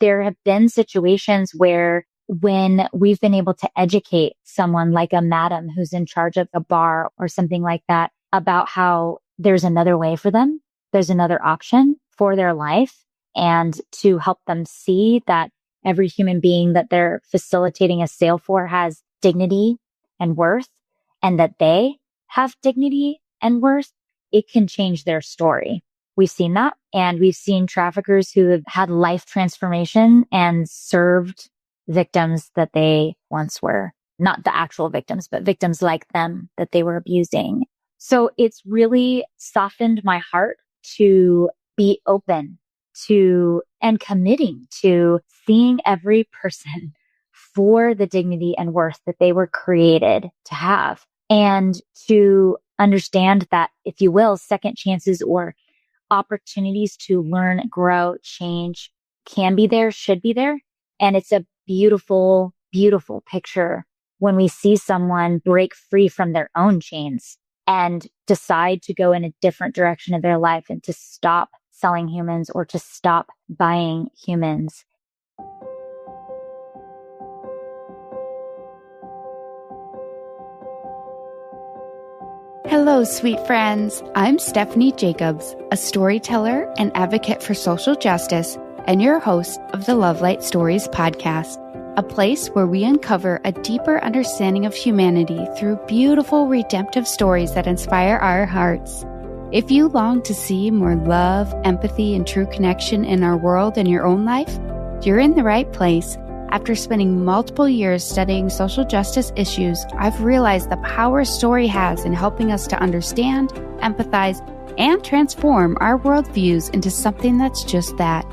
there have been situations where when we've been able to educate someone like a madam who's in charge of a bar or something like that about how there's another way for them, there's another option for their life, and to help them see that every human being that they're facilitating a sale for has dignity and worth, and that they have dignity and worth, it can change their story. We've seen that, and we've seen traffickers who have had life transformation and served victims that they once were. Not the actual victims, but victims like them that they were abusing. So it's really softened my heart to be open to and committing to seeing every person for the dignity and worth that they were created to have, and to understand that, if you will, second chances or opportunities to learn, grow, change can be there, should be there. And it's a beautiful, beautiful picture when we see someone break free from their own chains and decide to go in a different direction of their life and to stop selling humans or to stop buying humans. Hello, sweet friends. I'm Stephanie Jacobs, a storyteller and advocate for social justice, and your host of the Love Light Stories podcast, a place where we uncover a deeper understanding of humanity through beautiful, redemptive stories that inspire our hearts. If you long to see more love, empathy, and true connection in our world and your own life, you're in the right place. After spending multiple years studying social justice issues, I've realized the power story has in helping us to understand, empathize, and transform our worldviews into something that's just that,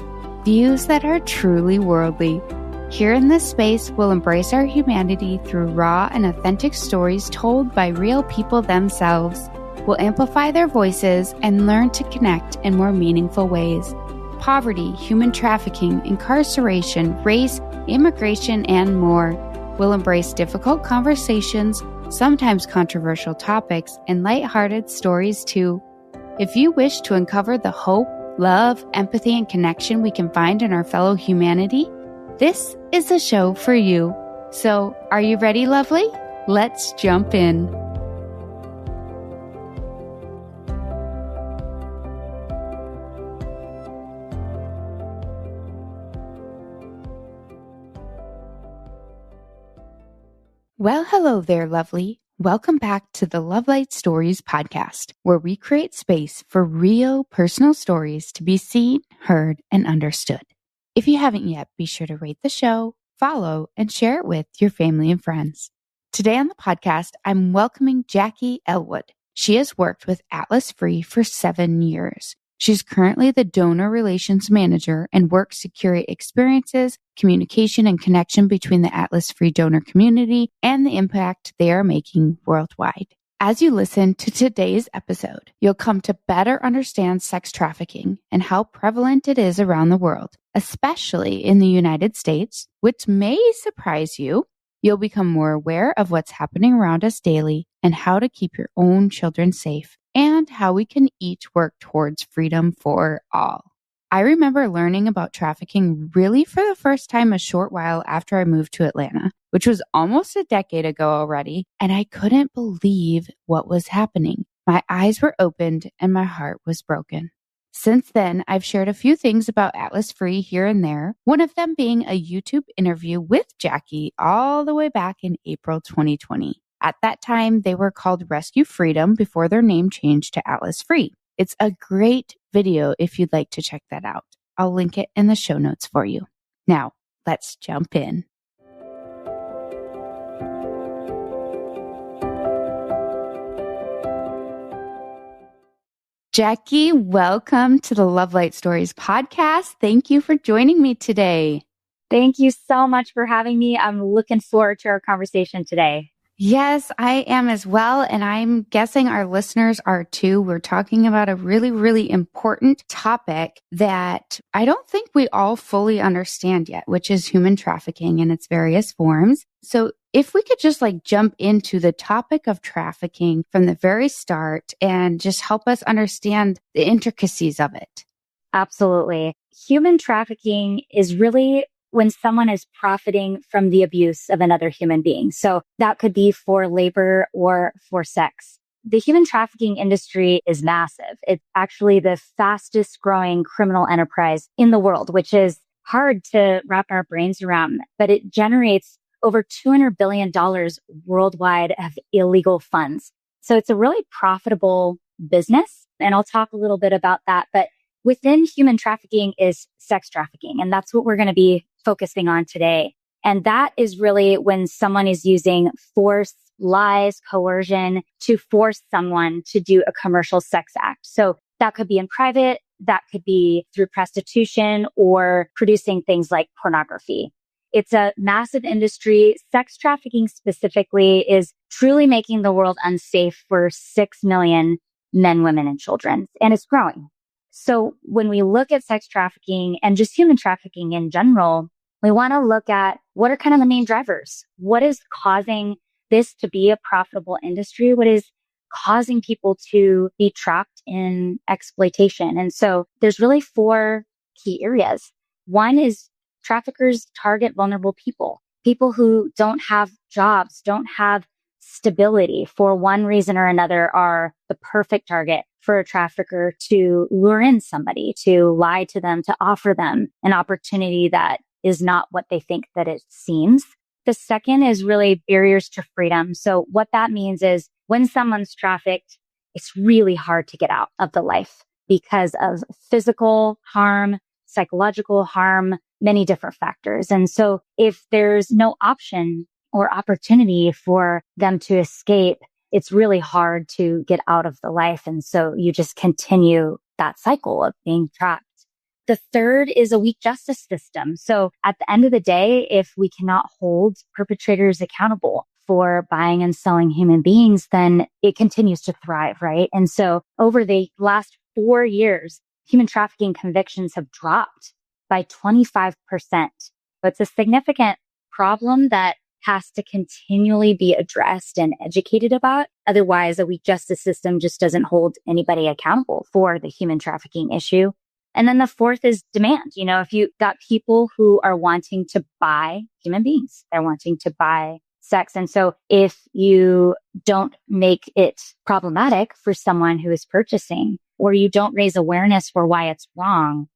views that are truly worldly. Here in this space, we'll embrace our humanity through raw and authentic stories told by real people themselves. We'll amplify their voices and learn to connect in more meaningful ways. Poverty, human trafficking, incarceration, race, immigration, and more. We'll embrace difficult conversations, sometimes controversial topics, and lighthearted stories too. If you wish to uncover the hope, love, empathy, and connection we can find in our fellow humanity, this is a show for you. So, are you ready, lovely? Let's jump in. Well, hello there, lovely. Welcome back to the Love Light Stories podcast, where we create space for real personal stories to be seen, heard, and understood. If you haven't yet, be sure to rate the show, follow, and share it with your family and friends. Today on the podcast, I'm welcoming Jackie Ellwood. She has worked with Atlas Free for 7 years. She's currently the donor relations manager and works to curate experiences, communication, and connection between the Atlas Free donor community and the impact they are making worldwide. As you listen to today's episode, you'll come to better understand sex trafficking and how prevalent it is around the world, especially in the United States, which may surprise you. You'll become more aware of what's happening around us daily and how to keep your own children safe, and how we can each work towards freedom for all. I remember learning about trafficking really for the first time a short while after I moved to Atlanta, which was almost a decade ago already, and I couldn't believe what was happening. My eyes were opened and my heart was broken. Since then, I've shared a few things about Atlas Free here and there, one of them being a YouTube interview with Jackie all the way back in April 2020. At that time, they were called Rescue Freedom before their name changed to Atlas Free. It's a great video if you'd like to check that out. I'll link it in the show notes for you. Now, let's jump in. Jackie, welcome to the Love Light Stories podcast. Thank you for joining me today. Thank you so much for having me. I'm looking forward to our conversation today. Yes, I am as well. And I'm guessing our listeners are too. We're talking about a really, really important topic that I don't think we all fully understand yet, which is human trafficking in its various forms. So if we could just jump into the topic of trafficking from the very start and just help us understand the intricacies of it. Absolutely. human trafficking is really when someone is profiting from the abuse of another human being. So that could be for labor or for sex. The human trafficking industry is massive. It's actually the fastest growing criminal enterprise in the world, which is hard to wrap our brains around, but it generates over $200 billion worldwide of illegal funds. So it's a really profitable business. And I'll talk a little bit about that. But within human trafficking is sex trafficking. And that's what we're going to be focusing on today. And that is really when someone is using force, lies, coercion to force someone to do a commercial sex act. So that could be in private, that could be through prostitution or producing things like pornography. It's a massive industry. Sex trafficking specifically is truly making the world unsafe for 6 million men, women, and children. And it's growing. So when we look at sex trafficking and just human trafficking in general, we want to look at what are kind of the main drivers. What is causing this to be a profitable industry? What is causing people to be trapped in exploitation? And so there's really 4 key areas. One is traffickers target vulnerable people, people who don't have jobs, don't have stability for one reason or another are the perfect target for a trafficker to lure in somebody, to lie to them, to offer them an opportunity that is not what they think that it seems. The second is really barriers to freedom. So what that means is when someone's trafficked, it's really hard to get out of the life because of physical harm, psychological harm, many different factors. And so if there's no option or opportunity for them to escape, it's really hard to get out of the life. And so you just continue that cycle of being trapped. The third is a weak justice system. So at the end of the day, if we cannot hold perpetrators accountable for buying and selling human beings, then it continues to thrive, right? And so over the last 4 years, human trafficking convictions have dropped by 25%. It's a significant problem that has to continually be addressed and educated about. Otherwise, a weak justice system just doesn't hold anybody accountable for the human trafficking issue. And then the fourth is demand. You know, if you got people who are wanting to buy human beings, they're wanting to buy sex. And so if you don't make it problematic for someone who is purchasing, or you don't raise awareness for why it's wrong,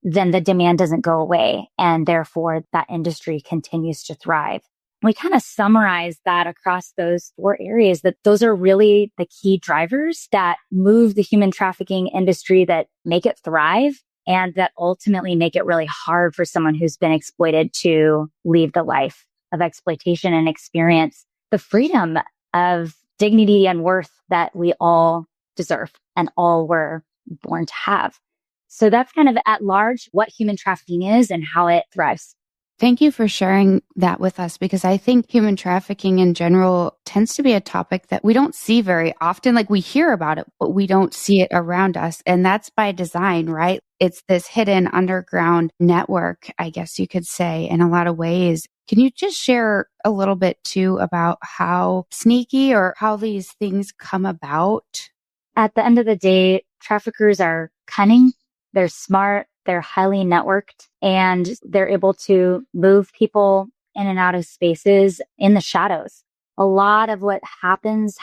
then the demand doesn't go away. And therefore that industry continues to thrive. We kind of summarize that across those 4 areas, that those are really the key drivers that move the human trafficking industry, that make it thrive, and that ultimately make it really hard for someone who's been exploited to leave the life of exploitation and experience the freedom of dignity and worth that we all deserve and all were born to have. So that's kind of at large what human trafficking is and how it thrives. Thank you for sharing that with us, because I think human trafficking in general tends to be a topic that we don't see very often. Like, we hear about it, but we don't see it around us. And that's by design, right? It's this hidden underground network, I guess you could say, in a lot of ways. Can you just share a little bit too about how sneaky or how these things come about? At the end of the day, traffickers are cunning. They're smart. They're highly networked, and they're able to move people in and out of spaces in the shadows. A lot of what happens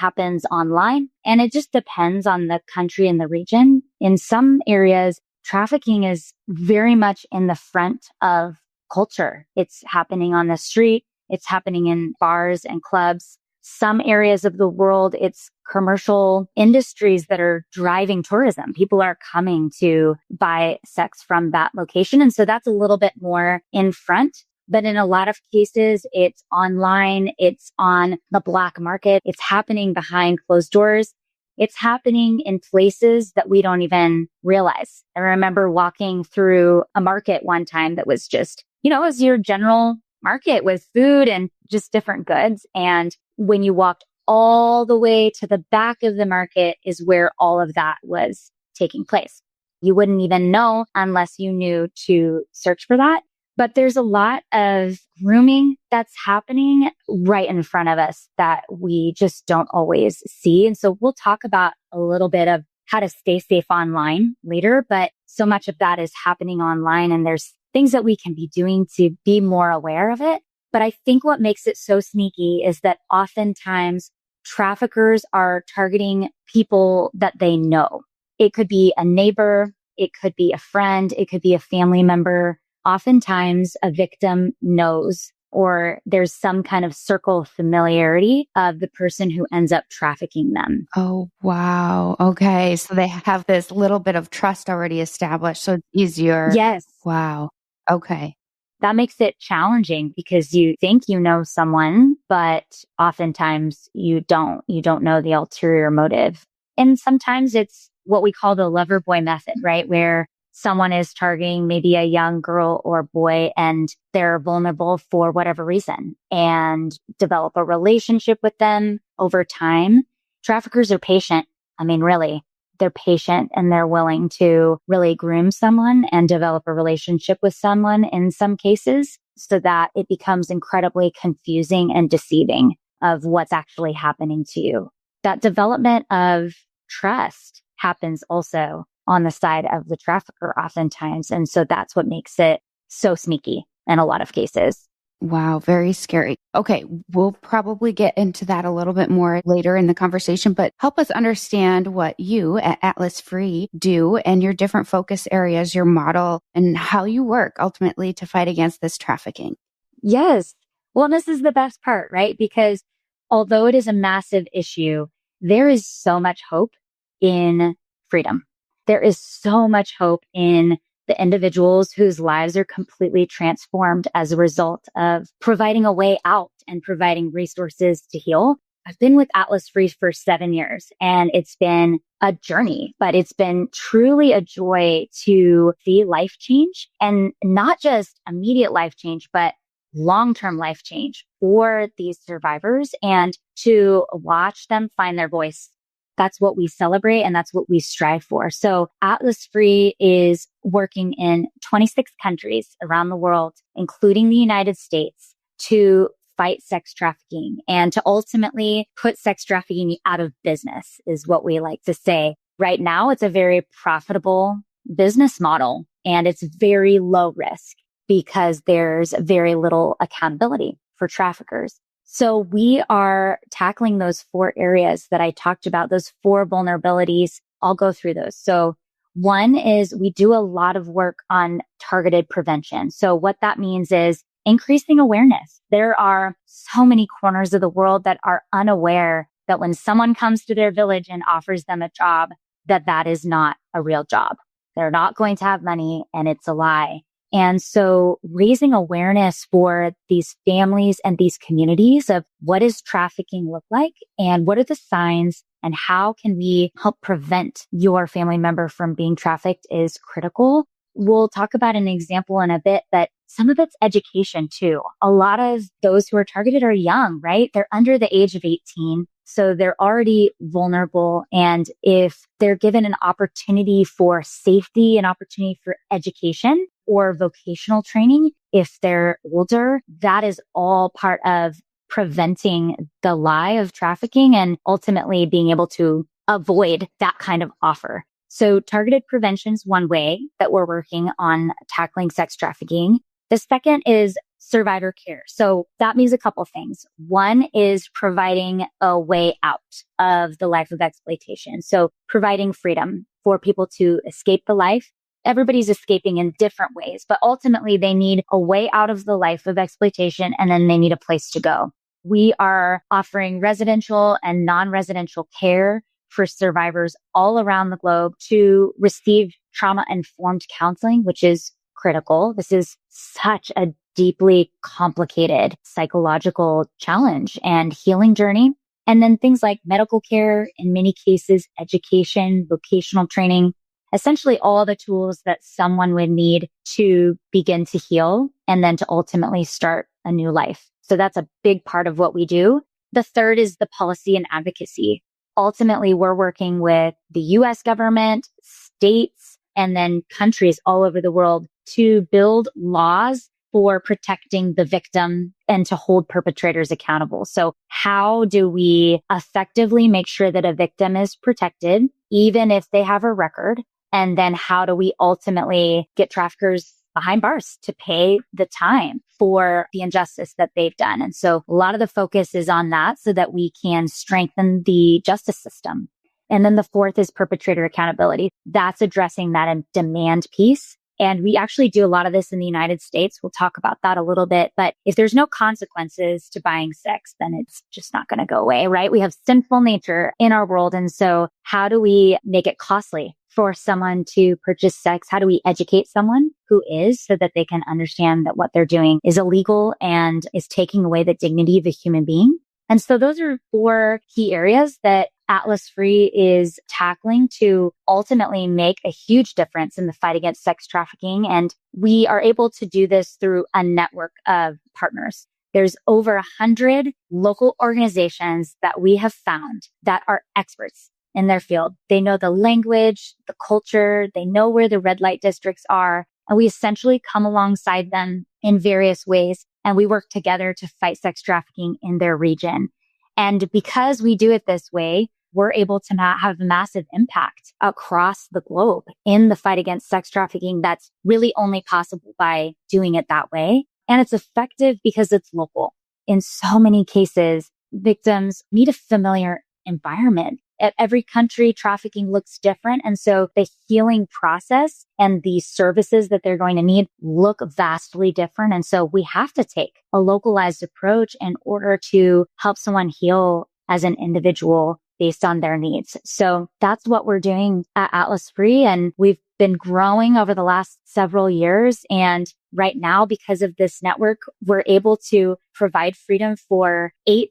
online, and it just depends on the country and the region. In some areas, trafficking is very much in the front of culture. It's happening on the street. It's happening in bars and clubs. Some areas of the world, it's commercial industries that are driving tourism. People are coming to buy sex from that location. And so that's a little bit more in front. But in a lot of cases, it's online. It's on the black market. It's happening behind closed doors. It's happening in places that we don't even realize. I remember walking through a market one time that was just, it was your general market with food and just different goods. And when you walked all the way to the back of the market is where all of that was taking place. You wouldn't even know unless you knew to search for that. But there's a lot of grooming that's happening right in front of us that we just don't always see. And so we'll talk about a little bit of how to stay safe online later. But so much of that is happening online, and there's things that we can be doing to be more aware of it. But I think what makes it so sneaky is that oftentimes traffickers are targeting people that they know. It could be a neighbor, it could be a friend, it could be a family member. Oftentimes a victim knows, or there's some kind of circle of familiarity of the person who ends up trafficking them. Oh, wow. Okay. So they have this little bit of trust already established. So it's easier. Yes. Wow. Okay. That makes it challenging because you think you know someone, but oftentimes you don't. You don't know the ulterior motive. And sometimes it's what we call the lover boy method, right? Where someone is targeting maybe a young girl or boy and they're vulnerable for whatever reason and develop a relationship with them over time. Traffickers are patient. I mean, really, they're patient and they're willing to really groom someone and develop a relationship with someone in some cases so that it becomes incredibly confusing and deceiving of what's actually happening to you. That development of trust happens also on the side of the trafficker oftentimes. And so that's what makes it so sneaky in a lot of cases. Wow, very scary. Okay, we'll probably get into that a little bit more later in the conversation, but help us understand what you at Atlas Free do and your different focus areas, your model, and how you work ultimately to fight against this trafficking. Yes. Well, this is the best part, right? Because although it is a massive issue, there is so much hope in freedom. There is so much hope in the individuals whose lives are completely transformed as a result of providing a way out and providing resources to heal. I've been with Atlas Free for 7 years and it's been a journey, but it's been truly a joy to see life change, and not just immediate life change, but long-term life change for these survivors and to watch them find their voice. That's what we celebrate and that's what we strive for. So Atlas Free is working in 26 countries around the world, including the United States, to fight sex trafficking and to ultimately put sex trafficking out of business is what we like to say. Right now, it's a very profitable business model and it's very low risk because there's very little accountability for traffickers. So we are tackling those 4 areas that I talked about, those 4 vulnerabilities. I'll go through those. So one is we do a lot of work on targeted prevention. So what that means is increasing awareness. There are so many corners of the world that are unaware that when someone comes to their village and offers them a job, that is not a real job. They're not going to have money and it's a lie. And so raising awareness for these families and these communities of what does trafficking look like and what are the signs and how can we help prevent your family member from being trafficked is critical. We'll talk about an example in a bit, but some of it's education too. A lot of those who are targeted are young, right? They're under the age of 18. So they're already vulnerable. And if they're given an opportunity for safety, an opportunity for education or vocational training, if they're older, that is all part of preventing the lie of trafficking and ultimately being able to avoid that kind of offer. So targeted prevention is one way that we're working on tackling sex trafficking. The second is survivor care. So that means a couple of things. One is providing a way out of the life of exploitation. So providing freedom for people to escape the life. Everybody's escaping in different ways, but ultimately they need a way out of the life of exploitation and then they need a place to go. We are offering residential and non-residential care for survivors all around the globe to receive trauma-informed counseling, which is critical. This is such a deeply complicated psychological challenge and healing journey. And then things like medical care, in many cases, education, vocational training, essentially all the tools that someone would need to begin to heal and then to ultimately start a new life. So that's a big part of what we do. The third is the policy and advocacy. Ultimately, we're working with the US government, states, and then countries all over the world to build laws for protecting the victim and to hold perpetrators accountable. So how do we effectively make sure that a victim is protected, even if they have a record? And then how do we ultimately get traffickers behind bars to pay the time for the injustice that they've done? And so a lot of the focus is on that so that we can strengthen the justice system. And then the fourth is perpetrator accountability. That's addressing that demand piece. And we actually do a lot of this in the United States. We'll talk about that a little bit. But if there's no consequences to buying sex, then it's just not going to go away, right? We have sinful nature in our world. And so how do we make it costly for someone to purchase sex? How do we educate someone who is so that they can understand that what they're doing is illegal and is taking away the dignity of a human being? And so those are four key areas that Atlas Free is tackling to ultimately make a huge difference in the fight against sex trafficking. And we are able to do this through a network of partners. There's over 100 local organizations that we have found that are experts in their field. They know the language, the culture, they know where the red light districts are. And we essentially come alongside them in various ways. And we work together to fight sex trafficking in their region. And because we do it this way, we're able to have a massive impact across the globe in the fight against sex trafficking. That's really only possible by doing it that way. And it's effective because it's local. In so many cases, victims need a familiar environment. At every country, trafficking looks different. And so the healing process and the services that they're going to need look vastly different. And so we have to take a localized approach in order to help someone heal as an individual based on their needs. So that's what we're doing at Atlas Free. And we've been growing over the last several years. And right now, because of this network, we're able to provide freedom for 8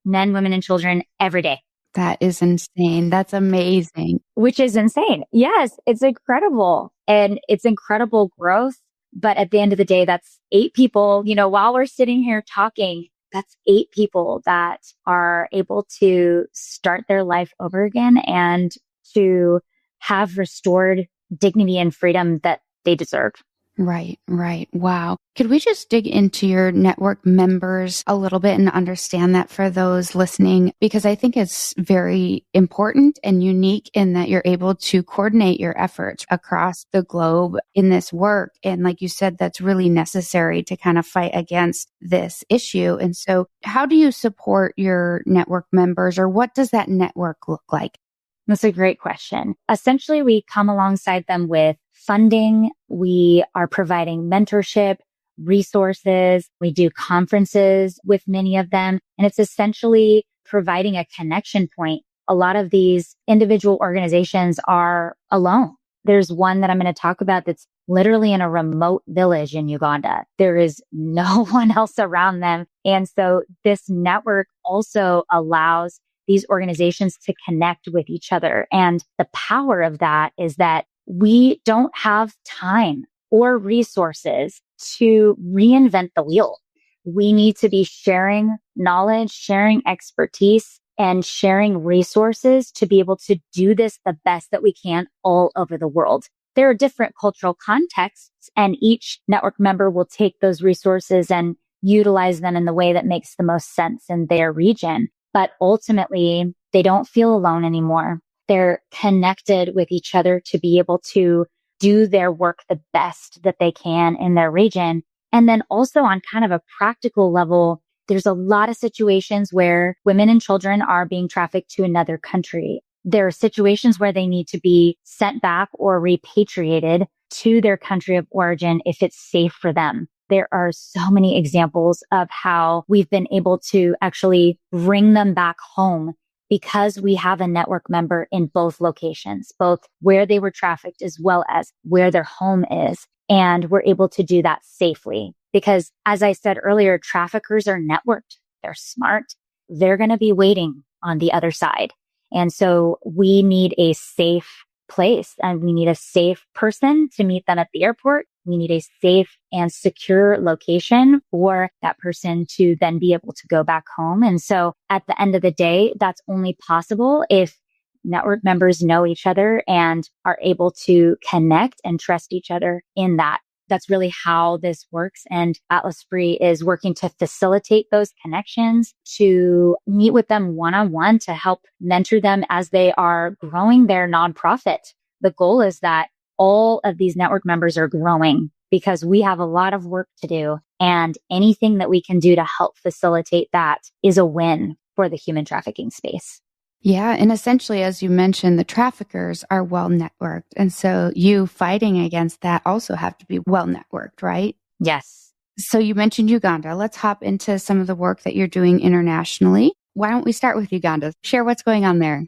men, women, and children every day. That is insane. That's amazing. Which is insane. Yes, it's incredible. And it's incredible growth. But at the end of the day, that's 8 people, while we're sitting here talking, that's 8 people that are able to start their life over again and to have restored dignity and freedom that they deserve. Right. Wow. Could we just dig into your network members a little bit and understand that for those listening? Because I think it's very important and unique in that you're able to coordinate your efforts across the globe in this work. And like you said, that's really necessary to kind of fight against this issue. And so how do you support your network members, or what does that network look like? That's a great question. Essentially, we come alongside them with funding. We are providing mentorship, resources. We do conferences with many of them. And it's essentially providing a connection point. A lot of these individual organizations are alone. There's one that I'm going to talk about that's literally in a remote village in Uganda. There is no one else around them. And so this network also allows these organizations to connect with each other. And the power of that is that we don't have time or resources to reinvent the wheel. We need to be sharing knowledge, sharing expertise, and sharing resources to be able to do this the best that we can all over the world. There are different cultural contexts, and each network member will take those resources and utilize them in the way that makes the most sense in their region. But ultimately, they don't feel alone anymore. They're connected with each other to be able to do their work the best that they can in their region. And then also on kind of a practical level, there's a lot of situations where women and children are being trafficked to another country. There are situations where they need to be sent back or repatriated to their country of origin if it's safe for them. There are so many examples of how we've been able to actually bring them back home because we have a network member in both locations, both where they were trafficked as well as where their home is. And we're able to do that safely because, as I said earlier, traffickers are networked. They're smart. They're going to be waiting on the other side. And so we need a safe place and we need a safe person to meet them at the airport. We need a safe and secure location for that person to then be able to go back home. And so at the end of the day, that's only possible if network members know each other and are able to connect and trust each other in that. That's really how this works. And Atlas Free is working to facilitate those connections, to meet with them one-on-one, to help mentor them as they are growing their nonprofit. the goal is that all of these network members are growing because we have a lot of work to do, and anything that we can do to help facilitate that is a win for the human trafficking space. Yeah. And essentially, as you mentioned, the traffickers are well networked. And so you fighting against that also have to be well networked, right? Yes. So you mentioned Uganda. Let's hop into some of the work that you're doing internationally. Why don't we start with Uganda? Share what's going on there.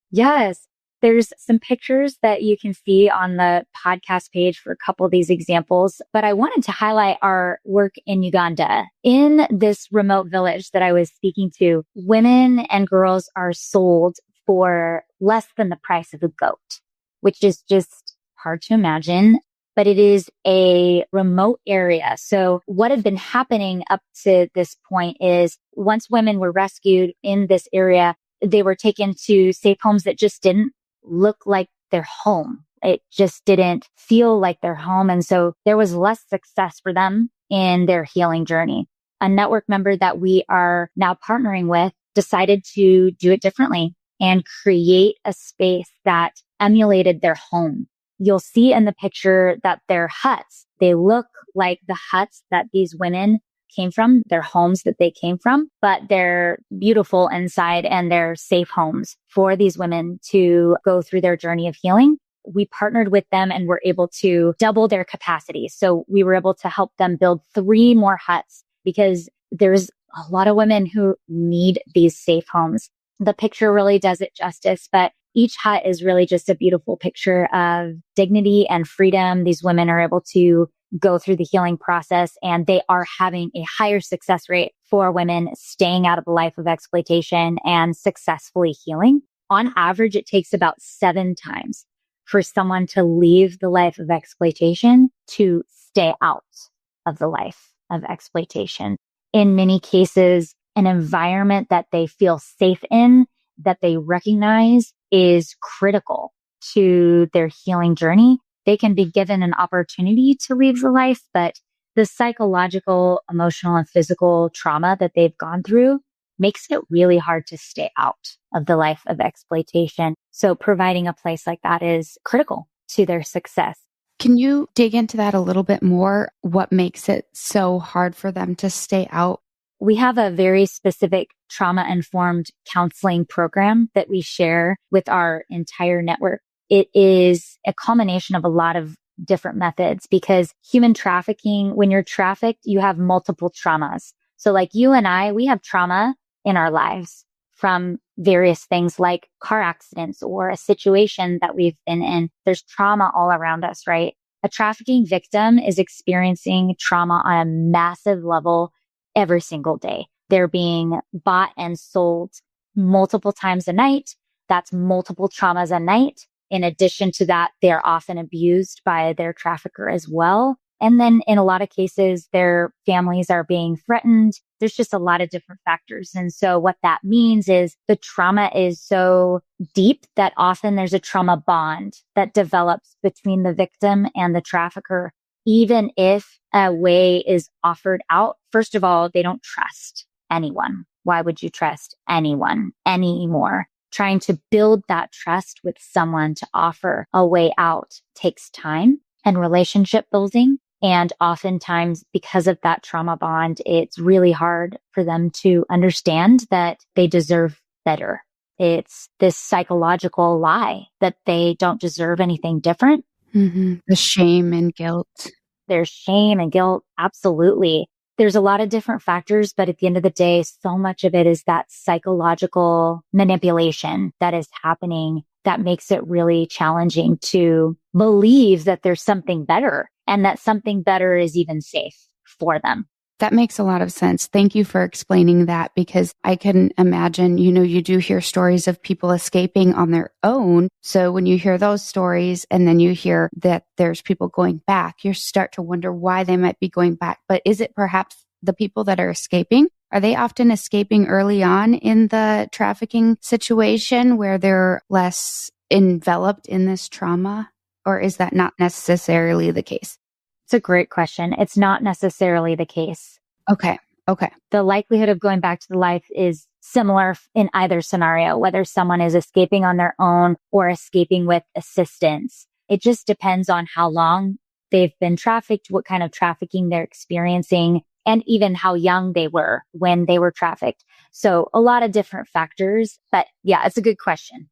Yes. There's some pictures that you can see on the podcast page for a couple of these examples, but I wanted to highlight our work in Uganda. In this remote village that I was speaking to, women and girls are sold for less than the price of a goat, which is just hard to imagine, but it is a remote area. So what had been happening up to this point is once women were rescued in this area, they were taken to safe homes that just didn't look like their home. It just didn't feel like their home. And so there was less success for them in their healing journey. A network member that we are now partnering with decided to do it differently and create a space that emulated their home. You'll see in the picture that their huts, they look like the huts that these women came from, their homes that they came from, but they're beautiful inside and they're safe homes for these women to go through their journey of healing. We partnered with them and were able to double their capacity. So we were able to help them build 3 more huts because there's a lot of women who need these safe homes. The picture really does it justice, but each hut is really just a beautiful picture of dignity and freedom. These women are able to go through the healing process, and they are having a higher success rate for women staying out of a life of exploitation and successfully healing. On average, it takes about 7 times for someone to leave the life of exploitation to stay out of the life of exploitation. In many cases, an environment that they feel safe in, that they recognize is critical to their healing journey. They can be given an opportunity to leave the life, but the psychological, emotional, and physical trauma that they've gone through makes it really hard to stay out of the life of exploitation. So providing a place like that is critical to their success. Can you dig into that a little bit more? What makes it so hard for them to stay out? We have a very specific trauma-informed counseling program that we share with our entire network. It is a combination of a lot of different methods because human trafficking, when you're trafficked, you have multiple traumas. So like you and I, we have trauma in our lives from various things like car accidents or a situation that we've been in. There's trauma all around us, right? A trafficking victim is experiencing trauma on a massive level every single day. They're being bought and sold multiple times a night. That's multiple traumas a night. In addition to that, they're often abused by their trafficker as well. And then in a lot of cases, their families are being threatened. There's just a lot of different factors. And so what that means is the trauma is so deep that often there's a trauma bond that develops between the victim and the trafficker. Even if a way is offered out, first of all, they don't trust anyone. Why would you trust anyone anymore? Trying to build that trust with someone to offer a way out takes time and relationship building. And oftentimes, because of that trauma bond, it's really hard for them to understand that they deserve better. It's this psychological lie that they don't deserve anything different. Mm-hmm. The shame and guilt. There's shame and guilt. Absolutely. There's a lot of different factors, but at the end of the day, so much of it is that psychological manipulation that is happening that makes it really challenging to believe that there's something better and that something better is even safe for them. That makes a lot of sense. Thank you for explaining that, because I can imagine, you do hear stories of people escaping on their own. So when you hear those stories and then you hear that there's people going back, you start to wonder why they might be going back. But is it perhaps the people that are escaping? Are they often escaping early on in the trafficking situation where they're less enveloped in this trauma? Or is that not necessarily the case? It's a great question. It's not necessarily the case. Okay. The likelihood of going back to the life is similar in either scenario, whether someone is escaping on their own or escaping with assistance. It just depends on how long they've been trafficked, what kind of trafficking they're experiencing, and even how young they were when they were trafficked. So a lot of different factors, but yeah, it's a good question.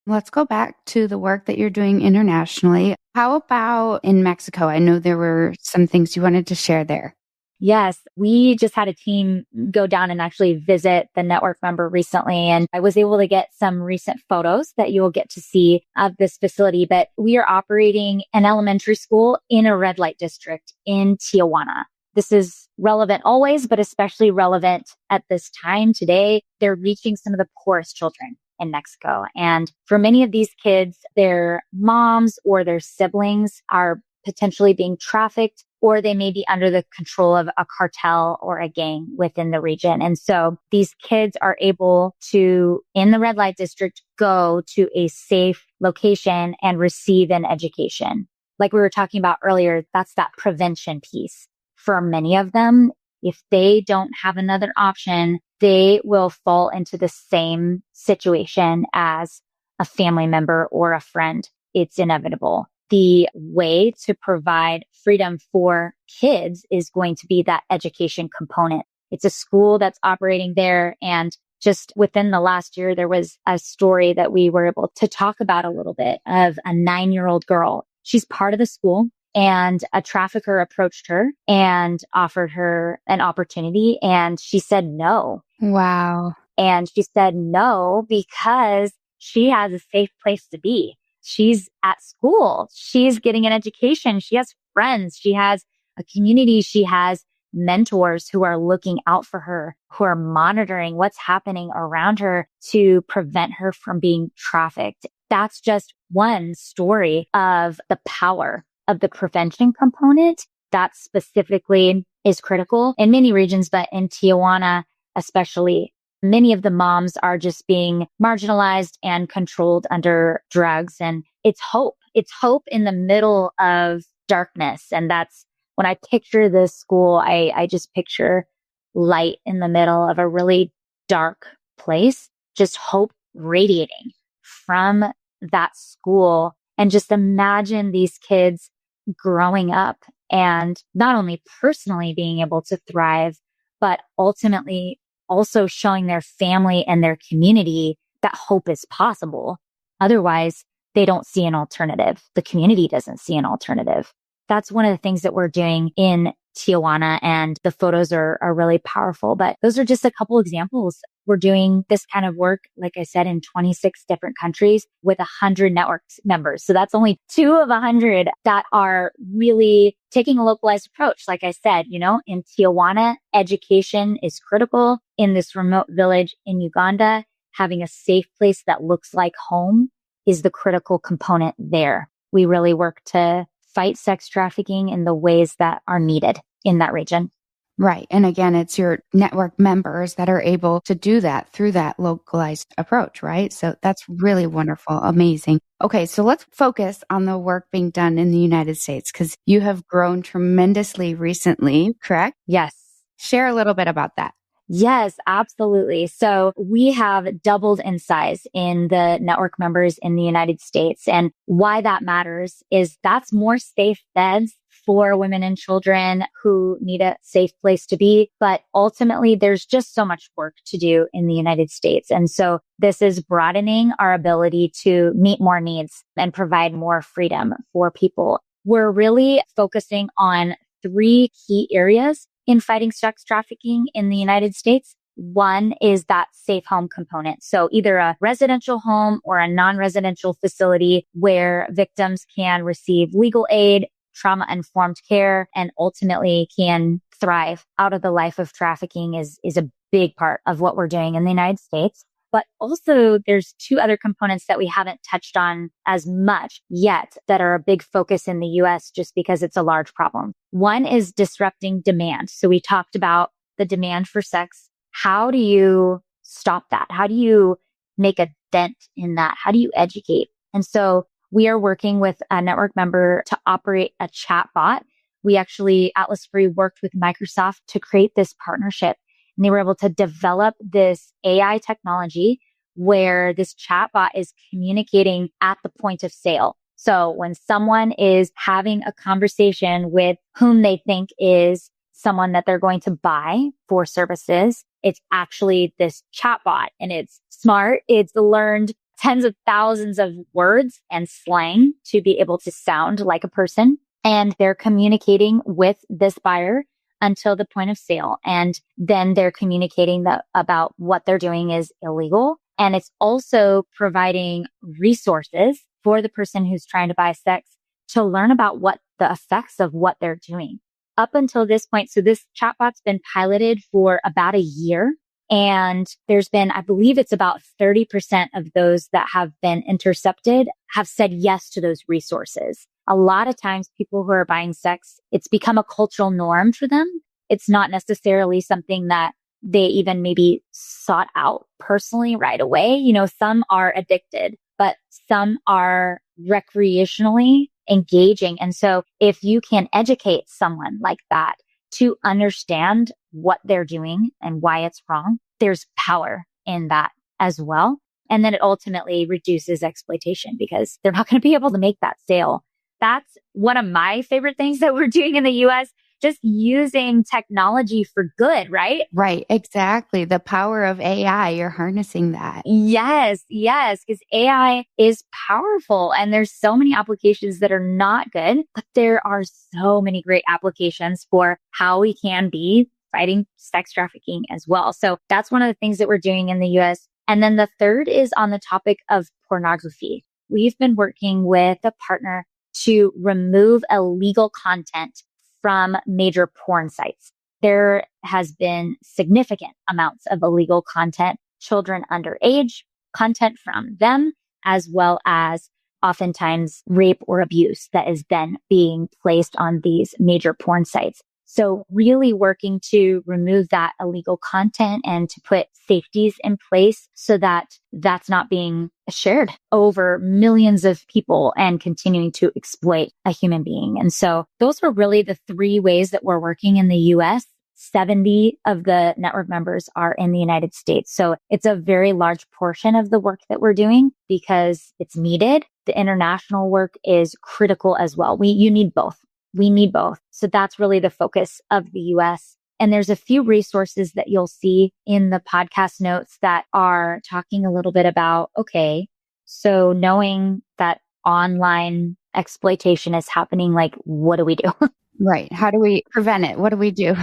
Let's go back to the work that you're doing internationally. How about in Mexico? I know there were some things you wanted to share there. Yes, we just had a team go down and actually visit the network member recently. And I was able to get some recent photos that you will get to see of this facility. But we are operating an elementary school in a red light district in Tijuana. This is relevant always, but especially relevant at this time today. They're reaching some of the poorest children in Mexico. And for many of these kids, their moms or their siblings are potentially being trafficked, or they may be under the control of a cartel or a gang within the region. And so these kids are able to, in the red light district, go to a safe location and receive an education. Like we were talking about earlier, that's that prevention piece. For many of them, if they don't have another option, they will fall into the same situation as a family member or a friend. It's inevitable. The way to provide freedom for kids is going to be that education component. It's a school that's operating there. And just within the last year, there was a story that we were able to talk about a little bit of a 9-year-old girl. She's part of the school, and a trafficker approached her and offered her an opportunity. And she said no. Wow. And she said no because she has a safe place to be. She's at school. She's getting an education. She has friends. She has a community. She has mentors who are looking out for her, who are monitoring what's happening around her to prevent her from being trafficked. That's just one story of the power of the prevention component that specifically is critical in many regions, but in Tijuana especially. Many of the moms are just being marginalized and controlled under drugs. And it's hope. It's hope in the middle of darkness. And that's when I picture this school, I just picture light in the middle of a really dark place, just hope radiating from that school. And just imagine these kids growing up and not only personally being able to thrive, but ultimately also showing their family and their community that hope is possible. Otherwise, they don't see an alternative. The community doesn't see an alternative. That's one of the things that we're doing in Tijuana, and the photos are really powerful. But those are just a couple examples. We're doing this kind of work, like I said, in 26 different countries with 100 network members. So that's only 2 of 100 that are really taking a localized approach. Like I said, in Tijuana, education is critical. In this remote village in Uganda, having a safe place that looks like home is the critical component there. We really work to fight sex trafficking in the ways that are needed in that region. Right. And again, it's your network members that are able to do that through that localized approach, right? So that's really wonderful. Amazing. Okay. So let's focus on the work being done in the United States, because you have grown tremendously recently, correct? Yes. Share a little bit about that. Yes, absolutely. So we have doubled in size in the network members in the United States. And why that matters is that's more safe beds for women and children who need a safe place to be. But ultimately, there's just so much work to do in the United States. And so this is broadening our ability to meet more needs and provide more freedom for people. We're really focusing on 3 key areas in fighting sex trafficking in the United States. One is that safe home component. So either a residential home or a non-residential facility where victims can receive legal aid, trauma-informed care, and ultimately can thrive out of the life of trafficking is a big part of what we're doing in the United States. But also there's 2 other components that we haven't touched on as much yet that are a big focus in the US just because it's a large problem. One is disrupting demand. So we talked about the demand for sex. How do you stop that? How do you make a dent in that? How do you educate? And so we are working with a network member to operate a chat bot. We actually, Atlas Free, worked with Microsoft to create this partnership. And they were able to develop this AI technology where this chatbot is communicating at the point of sale. So when someone is having a conversation with whom they think is someone that they're going to buy for services, it's actually this chatbot, and it's smart. It's learned tens of thousands of words and slang to be able to sound like a person. And they're communicating with this buyer until the point of sale. And then they're communicating about what they're doing is illegal. And it's also providing resources for the person who's trying to buy sex to learn about what the effects of what they're doing. Up until this point, so this chatbot's been piloted for about a year. And there's been, I believe it's about 30% of those that have been intercepted have said yes to those resources. A lot of times people who are buying sex, it's become a cultural norm for them. It's not necessarily something that they even maybe sought out personally right away. You know, some are addicted, but some are recreationally engaging. And so if you can educate someone like that to understand what they're doing and why it's wrong, there's power in that as well. And then it ultimately reduces exploitation because they're not going to be able to make that sale. That's one of my favorite things that we're doing in the US, just using technology for good, right? Right, exactly. The power of AI, you're harnessing that. Yes, because AI is powerful and there's so many applications that are not good, but there are so many great applications for how we can be fighting sex trafficking as well. So that's one of the things that we're doing in the US. And then the third is on the topic of pornography. We've been working with a partner to remove illegal content from major porn sites. There has been significant amounts of illegal content, children underage, content from them, as well as oftentimes rape or abuse that is then being placed on these major porn sites. So really working to remove that illegal content and to put safeties in place so that that's not being shared over millions of people and continuing to exploit a human being. And so those are really the three ways that we're working in the US. 70 of the network members are in the United States. So it's a very large portion of the work that we're doing because it's needed. The international work is critical as well. You need both. We need both. So that's really the focus of the US. And there's a few resources that you'll see in the podcast notes that are talking a little bit about, okay, so knowing that online exploitation is happening, like, what do we do? Right. How do we prevent it? What do we do?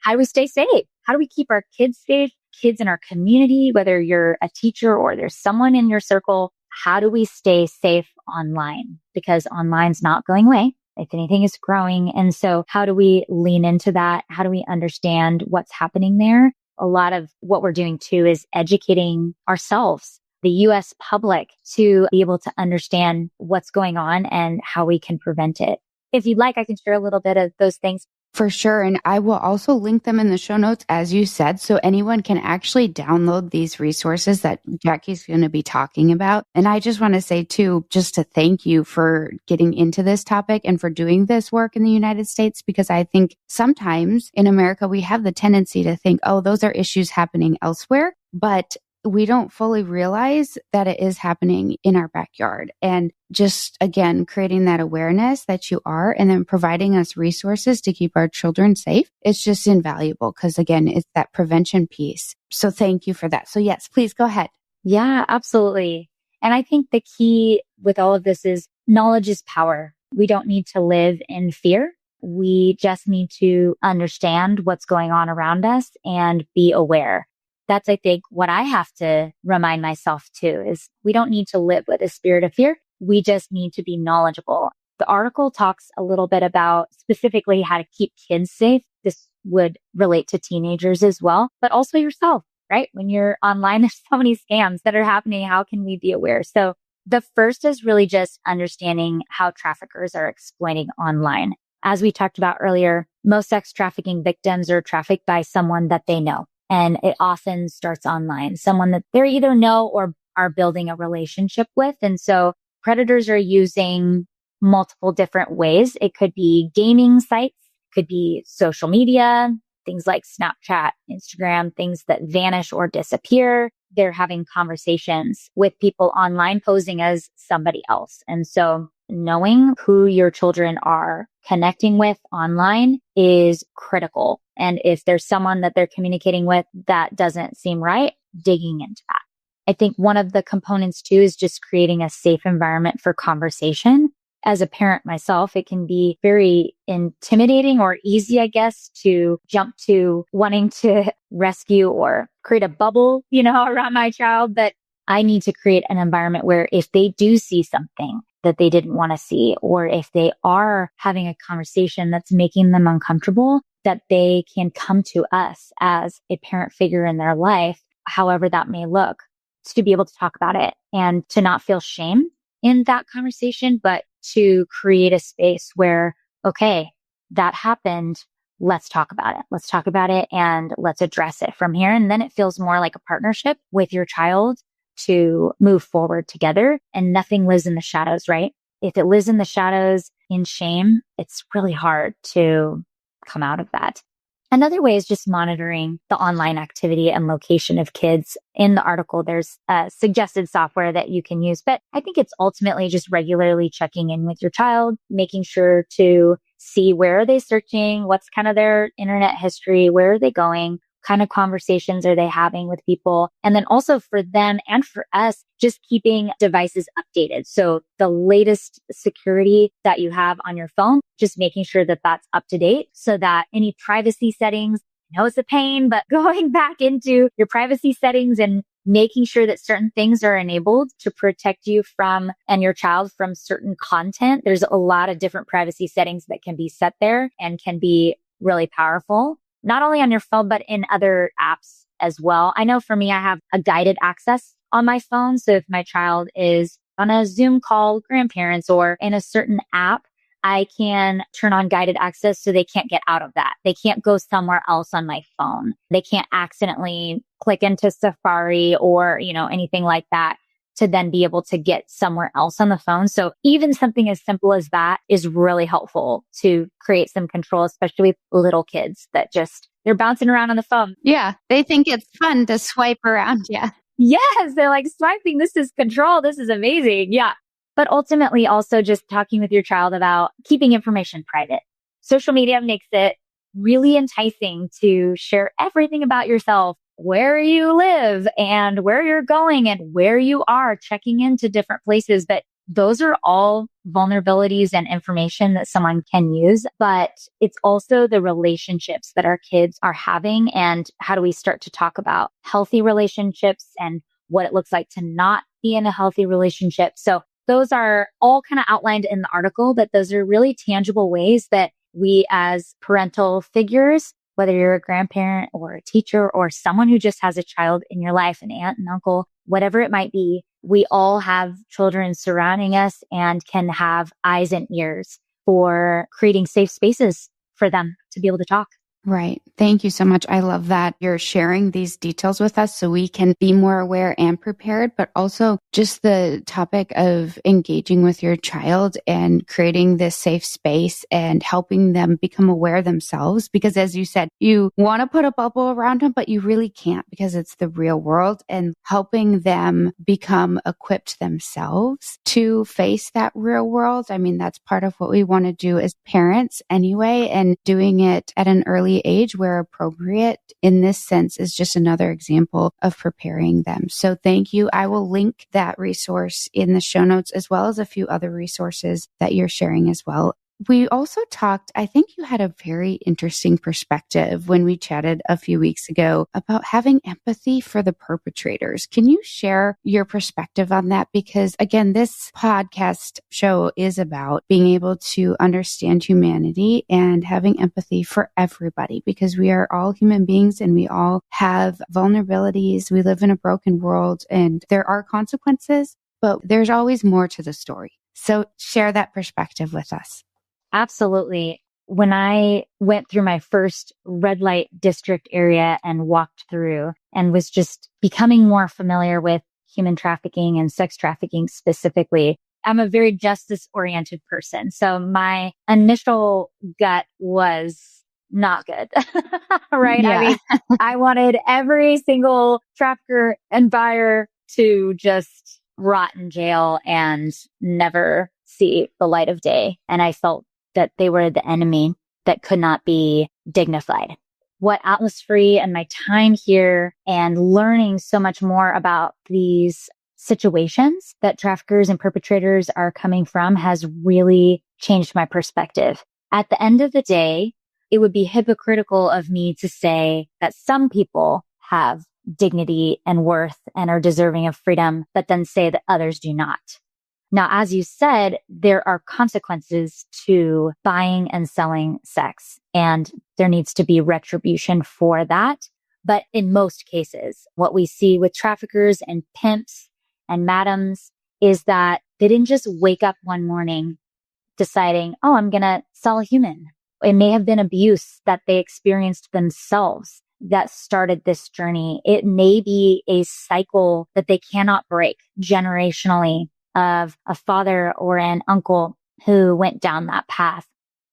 How do we stay safe? How do we keep our kids safe? Kids in our community, whether you're a teacher or there's someone in your circle, how do we stay safe online? Because online's not going away. If anything, is growing. And so how do we lean into that? How do we understand what's happening there? A lot of what we're doing too is educating ourselves, the US public, to be able to understand what's going on and how we can prevent it. If you'd like, I can share a little bit of those things. For sure. And I will also link them in the show notes, as you said, so anyone can actually download these resources that Jackie's going to be talking about. And I just want to say too, just to thank you for getting into this topic and for doing this work in the United States, because I think sometimes in America, we have the tendency to think, oh, those are issues happening elsewhere. But we don't fully realize that it is happening in our backyard. And just, again, creating that awareness that you are, and then providing us resources to keep our children safe. It's just invaluable because, again, it's that prevention piece. So thank you for that. So yes, please go ahead. Yeah, absolutely. And I think the key with all of this is knowledge is power. We don't need to live in fear. We just need to understand what's going on around us and be aware. That's, I think, what I have to remind myself too, is we don't need to live with a spirit of fear. We just need to be knowledgeable. The article talks a little bit about specifically how to keep kids safe. This would relate to teenagers as well, but also yourself, right? When you're online, there's so many scams that are happening. How can we be aware? So the first is really just understanding how traffickers are exploiting online. As we talked about earlier, most sex trafficking victims are trafficked by someone that they know. And it often starts online, someone that they either know or are building a relationship with. And so predators are using multiple different ways. It could be gaming sites, could be social media. things like Snapchat, Instagram, things that vanish or disappear. They're having conversations with people online posing as somebody else. And so knowing who your children are connecting with online is critical. And if there's someone that they're communicating with that doesn't seem right, digging into that. I think one of the components too is just creating a safe environment for conversation. As a parent myself, it can be very intimidating or easy, I guess, to jump to wanting to rescue or create a bubble, around my child. But I need to create an environment where if they do see something that they didn't want to see, or if they are having a conversation that's making them uncomfortable, that they can come to us as a parent figure in their life, however that may look, to be able to talk about it and to not feel shame in that conversation, but to create a space where, okay, that happened. Let's talk about it. Let's talk about it and let's address it from here. And then it feels more like a partnership with your child to move forward together, and nothing lives in the shadows, right? If it lives in the shadows in shame, it's really hard to come out of that. Another way is just monitoring the online activity and location of kids. In the article, there's suggested software that you can use, but I think it's ultimately just regularly checking in with your child, making sure to see where are they searching, what's kind of their internet history, where are they going, kind of conversations are they having with people. And then also for them and for us, just keeping devices updated. So the latest security that you have on your phone, just making sure that that's up to date so that any privacy settings, I know it's a pain, but going back into your privacy settings and making sure that certain things are enabled to protect you from and your child from certain content. There's a lot of different privacy settings that can be set there and can be really powerful, not only on your phone, but in other apps as well. I know for me, I have a guided access on my phone. So if my child is on a Zoom call with grandparents or in a certain app, I can turn on guided access so they can't get out of that. They can't go somewhere else on my phone. They can't accidentally click into Safari or, anything like that to then be able to get somewhere else on the phone. So even something as simple as that is really helpful to create some control, especially with little kids that they're bouncing around on the phone. Yeah. They think it's fun to swipe around. Yeah. Yes. They're like swiping. This is control. This is amazing. Yeah. But ultimately also just talking with your child about keeping information private. Social media makes it really enticing to share everything about yourself, where you live and where you're going and where you are, checking into different places. But those are all vulnerabilities and information that someone can use. But it's also the relationships that our kids are having. And how do we start to talk about healthy relationships and what it looks like to not be in a healthy relationship? So those are all kind of outlined in the article, but those are really tangible ways that we as parental figures, whether you're a grandparent or a teacher or someone who just has a child in your life, an aunt, an uncle, whatever it might be, we all have children surrounding us and can have eyes and ears for creating safe spaces for them to be able to talk. Right. Thank you so much. I love that you're sharing these details with us so we can be more aware and prepared, but also just the topic of engaging with your child and creating this safe space and helping them become aware themselves. Because as you said, you want to put a bubble around them, but you really can't because it's the real world, and helping them become equipped themselves to face that real world. I mean, that's part of what we want to do as parents anyway, and doing it at an early age where appropriate in this sense is just another example of preparing them. So thank you. I will link that resource in the show notes as well as a few other resources that you're sharing as well. We also talked, I think you had a very interesting perspective when we chatted a few weeks ago about having empathy for the perpetrators. Can you share your perspective on that? Because again, this podcast show is about being able to understand humanity and having empathy for everybody, because we are all human beings and we all have vulnerabilities. We live in a broken world and there are consequences, but there's always more to the story. So share that perspective with us. Absolutely. When I went through my first red light district area and walked through and was just becoming more familiar with human trafficking and sex trafficking specifically, I'm a very justice oriented person. So my initial gut was not good. Right? I Yeah. mean, I wanted every single trafficker and buyer to just rot in jail and never see the light of day. And I felt that they were the enemy that could not be dignified. What Atlas Free and my time here and learning so much more about these situations that traffickers and perpetrators are coming from has really changed my perspective. At the end of the day, it would be hypocritical of me to say that some people have dignity and worth and are deserving of freedom, but then say that others do not. Now, as you said, there are consequences to buying and selling sex, and there needs to be retribution for that. But in most cases, what we see with traffickers and pimps and madams is that they didn't just wake up one morning deciding, oh, I'm going to sell a human. It may have been abuse that they experienced themselves that started this journey. It may be a cycle that they cannot break generationally of a father or an uncle who went down that path.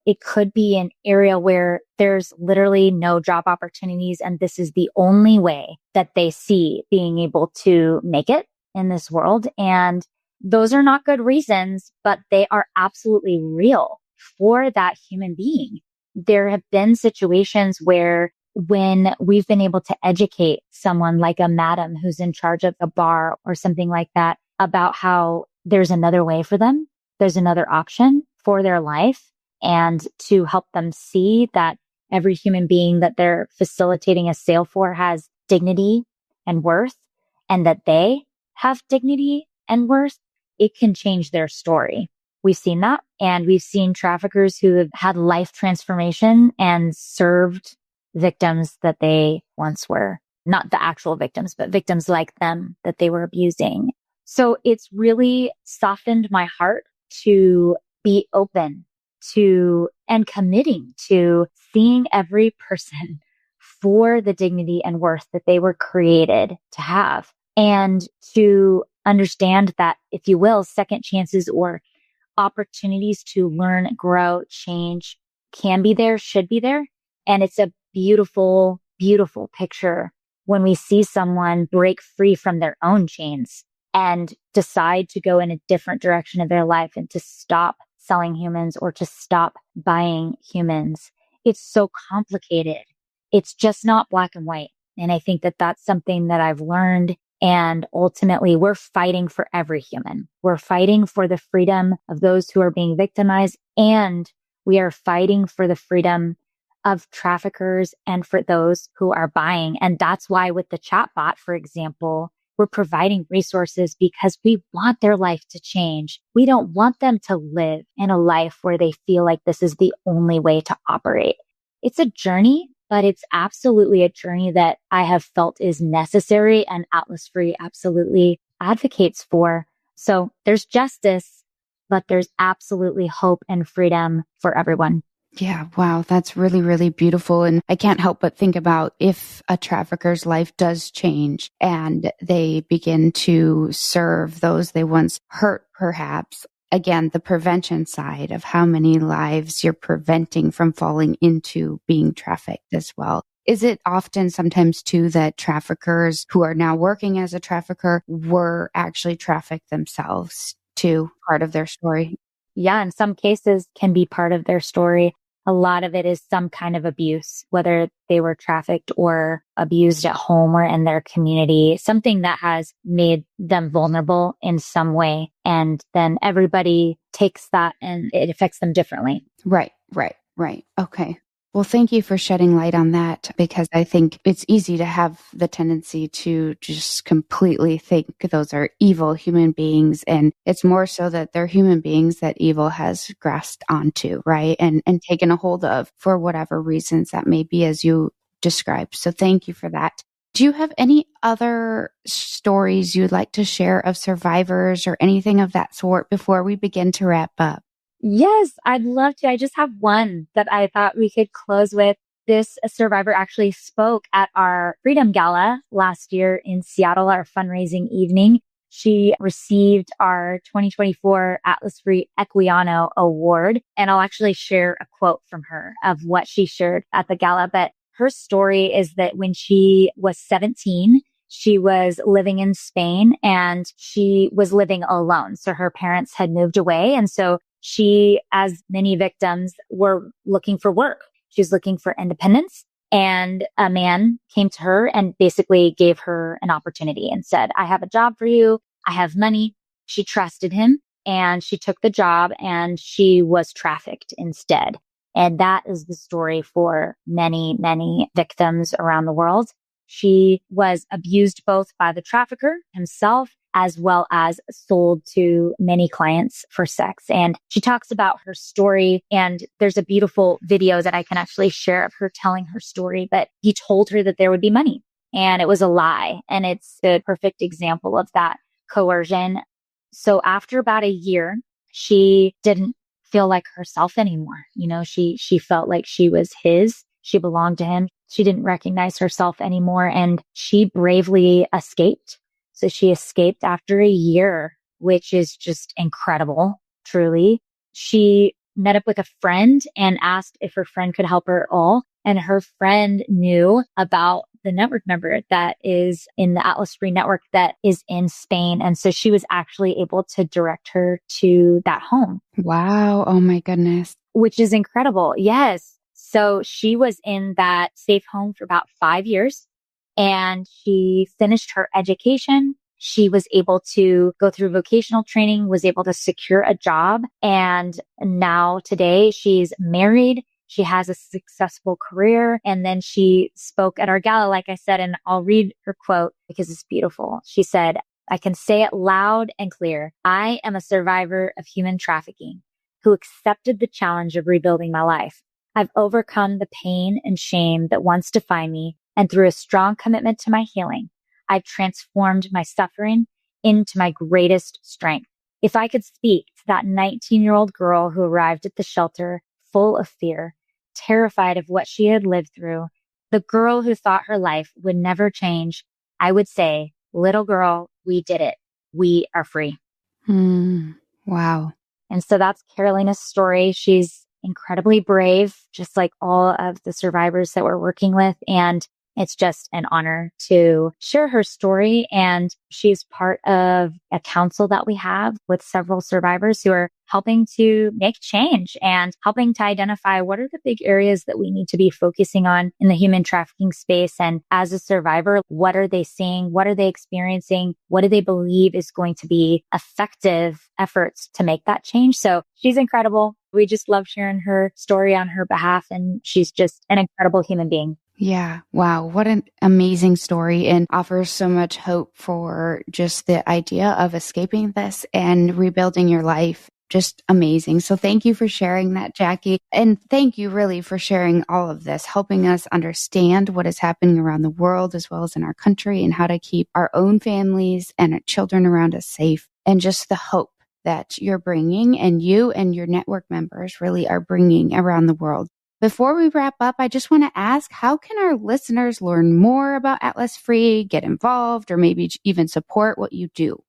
It could be an area where there's literally no job opportunities, and this is the only way that they see being able to make it in this world. And those are not good reasons, but they are absolutely real for that human being. There have been situations where when we've been able to educate someone like a madam who's in charge of a bar or something like that about how there's another way for them, there's another option for their life, and to help them see that every human being that they're facilitating a sale for has dignity and worth, and that they have dignity and worth, it can change their story. We've seen that. And we've seen traffickers who have had life transformation and served victims that they once were, not the actual victims, but victims like them that they were abusing. So it's really softened my heart to be open to and committing to seeing every person for the dignity and worth that they were created to have, and to understand that, if you will, second chances or opportunities to learn, grow, change can be there, should be there. And it's a beautiful, beautiful picture when we see someone break free from their own chains and decide to go in a different direction of their life and to stop selling humans or to stop buying humans. It's so complicated. It's just not black and white. And I think that that's something that I've learned. And ultimately, we're fighting for every human. We're fighting for the freedom of those who are being victimized. And we are fighting for the freedom of traffickers and for those who are buying. And that's why with the chatbot, for example, we're providing resources because we want their life to change. We don't want them to live in a life where they feel like this is the only way to operate. It's a journey, but it's absolutely a journey that I have felt is necessary, and Atlas Free absolutely advocates for. So there's justice, but there's absolutely hope and freedom for everyone. Yeah, wow, that's really, really beautiful. And I can't help but think about if a trafficker's life does change and they begin to serve those they once hurt, perhaps. Again, the prevention side of how many lives you're preventing from falling into being trafficked as well. Is it often sometimes too that traffickers who are now working as a trafficker were actually trafficked themselves too, part of their story? Yeah, in some cases can be part of their story. A lot of it is some kind of abuse, whether they were trafficked or abused at home or in their community, something that has made them vulnerable in some way. And then everybody takes that and it affects them differently. Right. Okay. Well, thank you for shedding light on that, because I think it's easy to have the tendency to just completely think those are evil human beings. And it's more so that they're human beings that evil has grasped onto, right? And taken a hold of for whatever reasons that may be, as you described. So thank you for that. Do you have any other stories you'd like to share of survivors or anything of that sort before we begin to wrap up? Yes, I'd love to. I just have one that I thought we could close with. This survivor actually spoke at our Freedom Gala last year in Seattle, our fundraising evening. She received our 2024 Atlas Free Equiano Award. And I'll actually share a quote from her of what she shared at the gala. But her story is that when she was 17, she was living in Spain and she was living alone. So her parents had moved away. And so she, as many victims, were looking for work. She was looking for independence. And a man came to her and basically gave her an opportunity and said, I have a job for you. I have money. She trusted him and she took the job and she was trafficked instead. And that is the story for many, many victims around the world. She was abused both by the trafficker himself as well as sold to many clients for sex. And she talks about her story. And there's a beautiful video that I can actually share of her telling her story. But he told her that there would be money and it was a lie. And it's a perfect example of that coercion. So after about a year, she didn't feel like herself anymore. She felt like she was his. She belonged to him. She didn't recognize herself anymore. And she bravely escaped. So she escaped after a year, which is just incredible, truly. She met up with a friend and asked if her friend could help her at all. And her friend knew about the network member that is in the Atlas Free network that is in Spain. And so she was actually able to direct her to that home. Wow. Oh my goodness. Which is incredible. Yes. So she was in that safe home for about 5 years and she finished her education. She was able to go through vocational training, was able to secure a job. And now today she's married. She has a successful career. And then she spoke at our gala, like I said, and I'll read her quote because it's beautiful. She said, I can say it loud and clear. I am a survivor of human trafficking who accepted the challenge of rebuilding my life. I've overcome the pain and shame that once defined me. And through a strong commitment to my healing, I've transformed my suffering into my greatest strength. If I could speak to that 19-year-old girl who arrived at the shelter full of fear, terrified of what she had lived through, the girl who thought her life would never change, I would say, little girl, we did it. We are free. Wow. And so that's Carolina's story. She's incredibly brave, just like all of the survivors that we're working with. And it's just an honor to share her story. And she's part of a council that we have with several survivors who are helping to make change and helping to identify what are the big areas that we need to be focusing on in the human trafficking space. And as a survivor, what are they seeing? What are they experiencing? What do they believe is going to be effective efforts to make that change? So she's incredible. We just love sharing her story on her behalf. And she's just an incredible human being. Yeah. Wow. What an amazing story and offers so much hope for just the idea of escaping this and rebuilding your life. Just amazing. So thank you for sharing that, Jackie. And thank you really for sharing all of this, helping us understand what is happening around the world as well as in our country and how to keep our own families and our children around us safe and just the hope that you're bringing and you and your network members really are bringing around the world. Before we wrap up, I just want to ask, how can our listeners learn more about Atlas Free, get involved, or maybe even support what you do?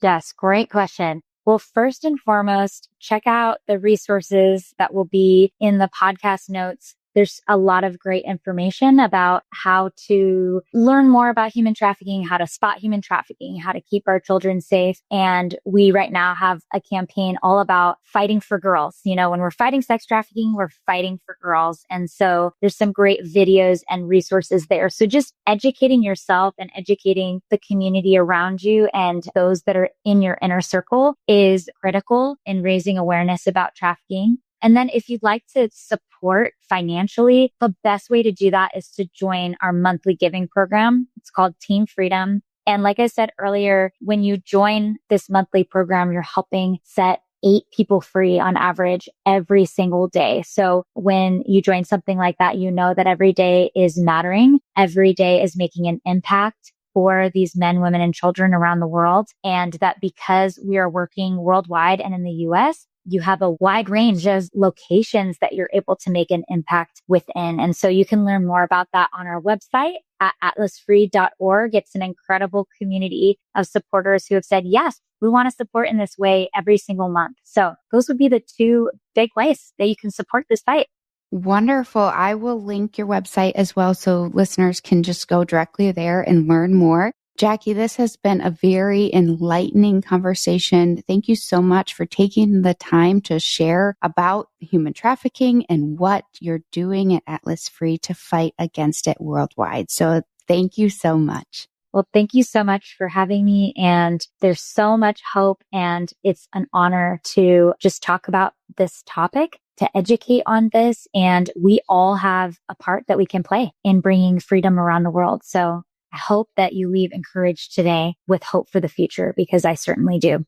Yes, great question. Well, first and foremost, check out the resources that will be in the podcast notes. There's a lot of great information about how to learn more about human trafficking, how to spot human trafficking, how to keep our children safe. And we right now have a campaign all about fighting for girls. When we're fighting sex trafficking, we're fighting for girls. And so there's some great videos and resources there. So just educating yourself and educating the community around you and those that are in your inner circle is critical in raising awareness about trafficking. And then if you'd like to support financially, the best way to do that is to join our monthly giving program. It's called Team Freedom. And like I said earlier, when you join this monthly program, you're helping set 8 people free on average every single day. So when you join something like that, you know that every day is mattering. Every day is making an impact for these men, women, and children around the world. And that because we are working worldwide and in the US, you have a wide range of locations that you're able to make an impact within. And so you can learn more about that on our website at atlasfree.org. It's an incredible community of supporters who have said, yes, we want to support in this way every single month. So those would be the two big ways that you can support this fight. Wonderful. I will link your website as well so listeners can just go directly there and learn more. Jackie, this has been a very enlightening conversation. Thank you so much for taking the time to share about human trafficking and what you're doing at Atlas Free to fight against it worldwide. So thank you so much. Well, thank you so much for having me. And there's so much hope, and it's an honor to just talk about this topic, to educate on this. And we all have a part that we can play in bringing freedom around the world. So I hope that you leave encouraged today with hope for the future, because I certainly do.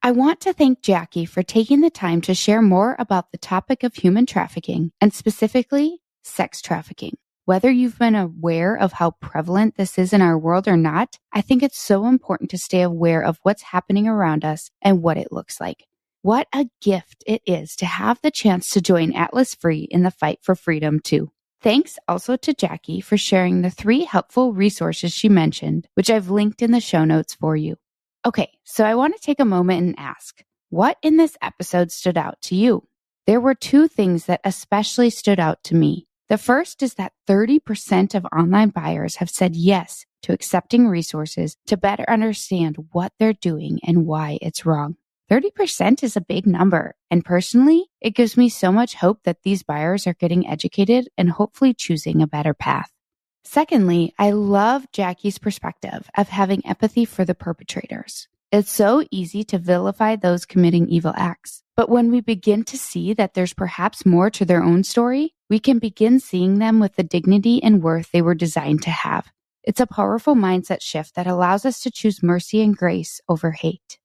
I want to thank Jackie for taking the time to share more about the topic of human trafficking, and specifically sex trafficking. Whether you've been aware of how prevalent this is in our world or not, I think it's so important to stay aware of what's happening around us and what it looks like. What a gift it is to have the chance to join Atlas Free in the fight for freedom too. Thanks also to Jackie for sharing the 3 helpful resources she mentioned, which I've linked in the show notes for you. Okay, so I want to take a moment and ask, what in this episode stood out to you? There were 2 things that especially stood out to me. The first is that 30% of online buyers have said yes to accepting resources to better understand what they're doing and why it's wrong. 30% is a big number, and personally, it gives me so much hope that these buyers are getting educated and hopefully choosing a better path. Secondly, I love Jackie's perspective of having empathy for the perpetrators. It's so easy to vilify those committing evil acts, but when we begin to see that there's perhaps more to their own story, we can begin seeing them with the dignity and worth they were designed to have. It's a powerful mindset shift that allows us to choose mercy and grace over hate.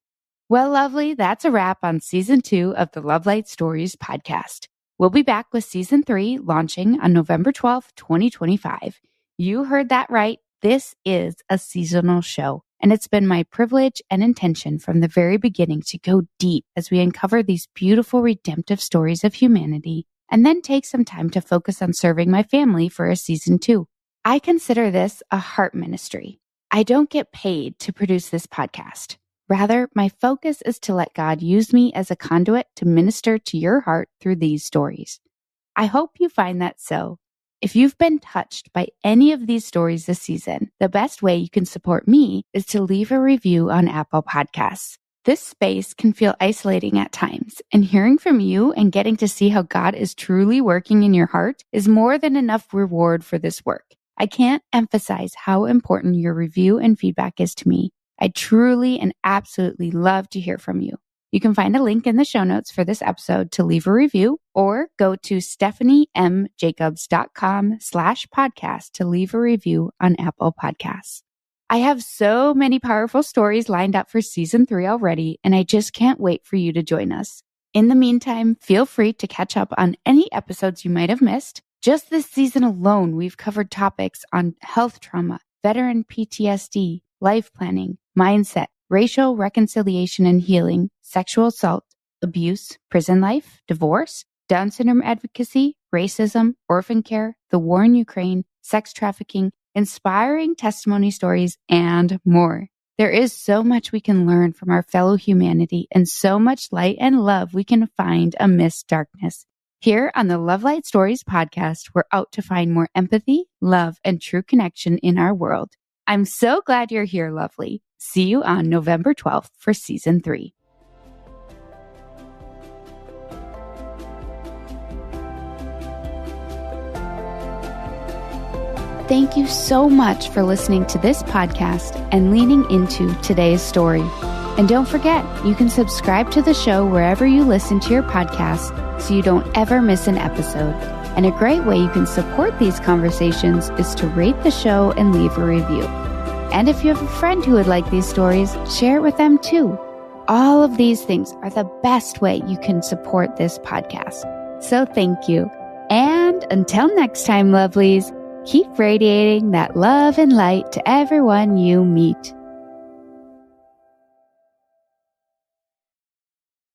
Well, lovely, that's a wrap on Season 2 of the Love Light Stories podcast. We'll be back with Season 3 launching on November 12th, 2025. You heard that right. This is a seasonal show, and it's been my privilege and intention from the very beginning to go deep as we uncover these beautiful redemptive stories of humanity, and then take some time to focus on serving my family for a Season 2. I consider this a heart ministry. I don't get paid to produce this podcast. Rather, my focus is to let God use me as a conduit to minister to your heart through these stories. I hope you find that so. If you've been touched by any of these stories this season, the best way you can support me is to leave a review on Apple Podcasts. This space can feel isolating at times, and hearing from you and getting to see how God is truly working in your heart is more than enough reward for this work. I can't emphasize how important your review and feedback is to me. I truly and absolutely love to hear from you. You can find a link in the show notes for this episode to leave a review, or go to stephaniemjacobs.com/podcast to leave a review on Apple Podcasts. I have so many powerful stories lined up for Season 3 already, and I just can't wait for you to join us. In the meantime, feel free to catch up on any episodes you might have missed. Just this season alone, we've covered topics on health trauma, veteran PTSD, life planning, mindset, racial reconciliation and healing, sexual assault, abuse, prison life, divorce, Down syndrome advocacy, racism, orphan care, the war in Ukraine, sex trafficking, inspiring testimony stories, and more. There is so much we can learn from our fellow humanity, and so much light and love we can find amidst darkness. Here on the Love Light Stories podcast, we're out to find more empathy, love, and true connection in our world. I'm so glad you're here, lovely. See you on November 12th for Season 3. Thank you so much for listening to this podcast and leaning into today's story. And don't forget, you can subscribe to the show wherever you listen to your podcast so you don't ever miss an episode. And a great way you can support these conversations is to rate the show and leave a review. And if you have a friend who would like these stories, share it with them too. All of these things are the best way you can support this podcast. So thank you. And until next time, lovelies, Keep radiating that love and light to everyone you meet.